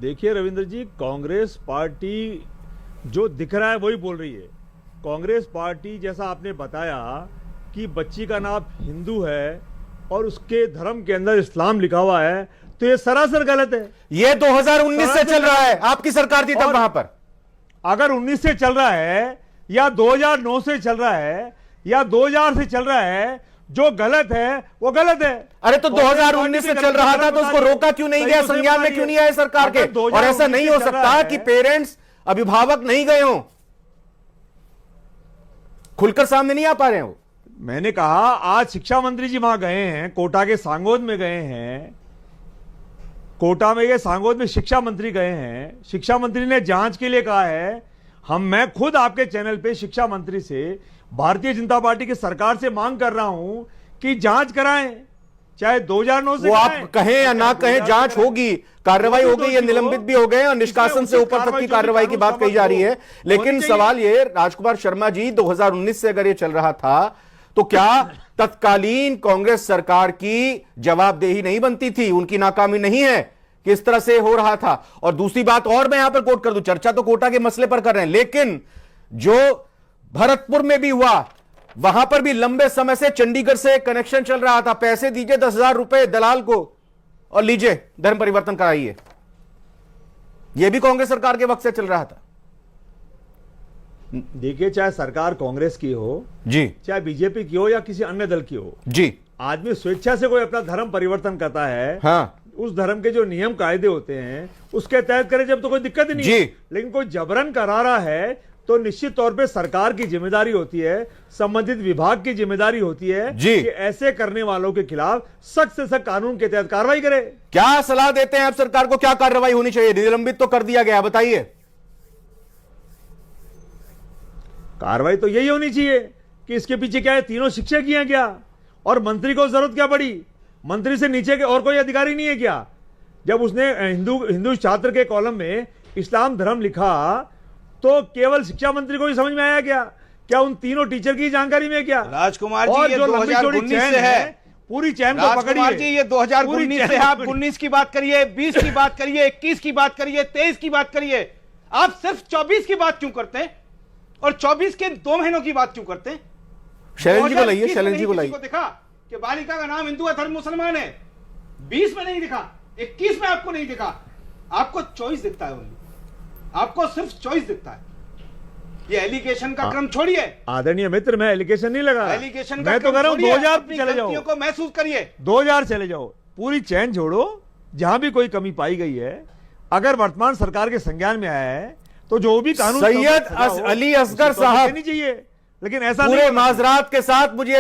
देखिए रविंद्र जी, कांग्रेस पार्टी जो दिख रहा है वही बोल रही है। कांग्रेस पार्टी जैसा आपने बताया कि बच्ची का नाम हिंदू है और उसके धर्म के अंदर इस्लाम लिखा हुआ है, तो ये सरासर गलत है। ये 2019 से चल रहा है, आपकी सरकार थी तब वहां पर। अगर 19 से चल रहा है या 2009 से चल रहा है या 2000 से चल रहा है, जो गलत है वो गलत है। अरे तो 2019 से चल रहा था तो उसको रोका क्यों नहीं गया, संज्ञान में क्यों नहीं आए सरकार के? और ऐसा नहीं हो सकता कि पेरेंट्स, अभिभावक नहीं गए हों, खुलकर सामने नहीं आ पा रहे हो। मैंने कहा आज शिक्षा मंत्री जी वहां गए हैं, कोटा के सांगोद में गए हैं, कोटा में ये सांगोद में शिक्षा मंत्री गए हैं। शिक्षा मंत्री ने जांच के लिए कहा है। मैं खुद आपके चैनल पे शिक्षा मंत्री से, भारतीय जनता पार्टी की सरकार से मांग कर रहा हूं कि जांच कराएं, चाहे 2009 से वो आप कहें या ना कहें, जांच होगी, कार्रवाई होगी। ये निलंबित भी हो गए और निष्कासन से ऊपर तक की कार्रवाई की बात कही जा रही है। लेकिन सवाल ये, राजकुमार शर्मा जी, 2019 से अगर ये चल रहा था तो क्या तत्कालीन कांग्रेस सरकार की जवाबदेही नहीं बनती थी? उनकी नाकामी नहीं है कि इस तरह से हो रहा था? और दूसरी बात और मैं यहां पर कोट कर दूं, चर्चा तो कोटा के मसले पर कर रहे हैं, लेकिन जो भरतपुर में भी हुआ, वहां पर भी लंबे समय से चंडीगढ़ से कनेक्शन चल रहा था। पैसे दीजिए 10,000 रुपए दलाल को और लीजिए धर्म परिवर्तन कराइए। यह भी कांग्रेस सरकार के वक्त से चल रहा था। देखिए, चाहे सरकार कांग्रेस की हो जी, चाहे बीजेपी की हो या किसी अन्य दल की हो जी, आदमी स्वेच्छा से कोई अपना धर्म परिवर्तन करता है, हाँ, उस धर्म के जो नियम कायदे होते हैं उसके तहत करे जब तो कोई दिक्कत ही नहीं है। लेकिन कोई जबरन करा रहा है तो निश्चित तौर पे सरकार की जिम्मेदारी होती है, संबंधित विभाग की जिम्मेदारी होती है कि ऐसे करने वालों के खिलाफ सख्त से सख्त कानून के तहत कार्रवाई करे। क्या सलाह देते हैं आप सरकार को, क्या कार्रवाई होनी चाहिए? निलंबित तो कर दिया गया, बताइए। कार्रवाई तो यही होनी चाहिए कि इसके पीछे क्या है, तीनों शिक्षक ही हैं क्या, और मंत्री को जरूरत क्या पड़ी? मंत्री से नीचे के और कोई अधिकारी नहीं है क्या? जब उसने हिंदू छात्र के कॉलम में इस्लाम धर्म लिखा तो केवल शिक्षा मंत्री को ही समझ में आया क्या? क्या उन तीनों टीचर की जानकारी में क्या? राजकुमार जी, ये 2019 से है, पूरी चैन को पकड़िए जी। ये 2019 से आप 19 की बात करिए, 20 की बात करिए, 21 की बात करिए, 23 की बात करिए, आप सिर्फ 24 की बात क्यों करते हैं? और 24 के 2 महीनों की बात क्यों करते हैं? शैलेंद्र जी को लाइए, शैलेंद्र जी को लाइए। दिखा कि बालिका का नाम हिंदू है, धर्म मुसलमान है, 20 में नहीं दिखा, 21 में आपको नहीं दिखा, आपको चॉइस दिखता है, आपको सिर्फ चॉइस दिखता है। ये एलिगेशन का क्रम छोड़िए आदरणीय मित्र, मैं एलिगेशन नहीं लगा, एलिगेशन का मैं तो कह रहा हूं 2000 चले जाओ, को महसूस करिए, 2000 चले जाओ, पूरी चैन छोड़ो। जहां भी कोई कमी पाई गई है, अगर वर्तमान सरकार के संज्ञान में आया है तो जो भी कानून सैयद अली असगर साहब नहीं चाहिए, लेकिन ऐसा पूरे माजरात के साथ मुझे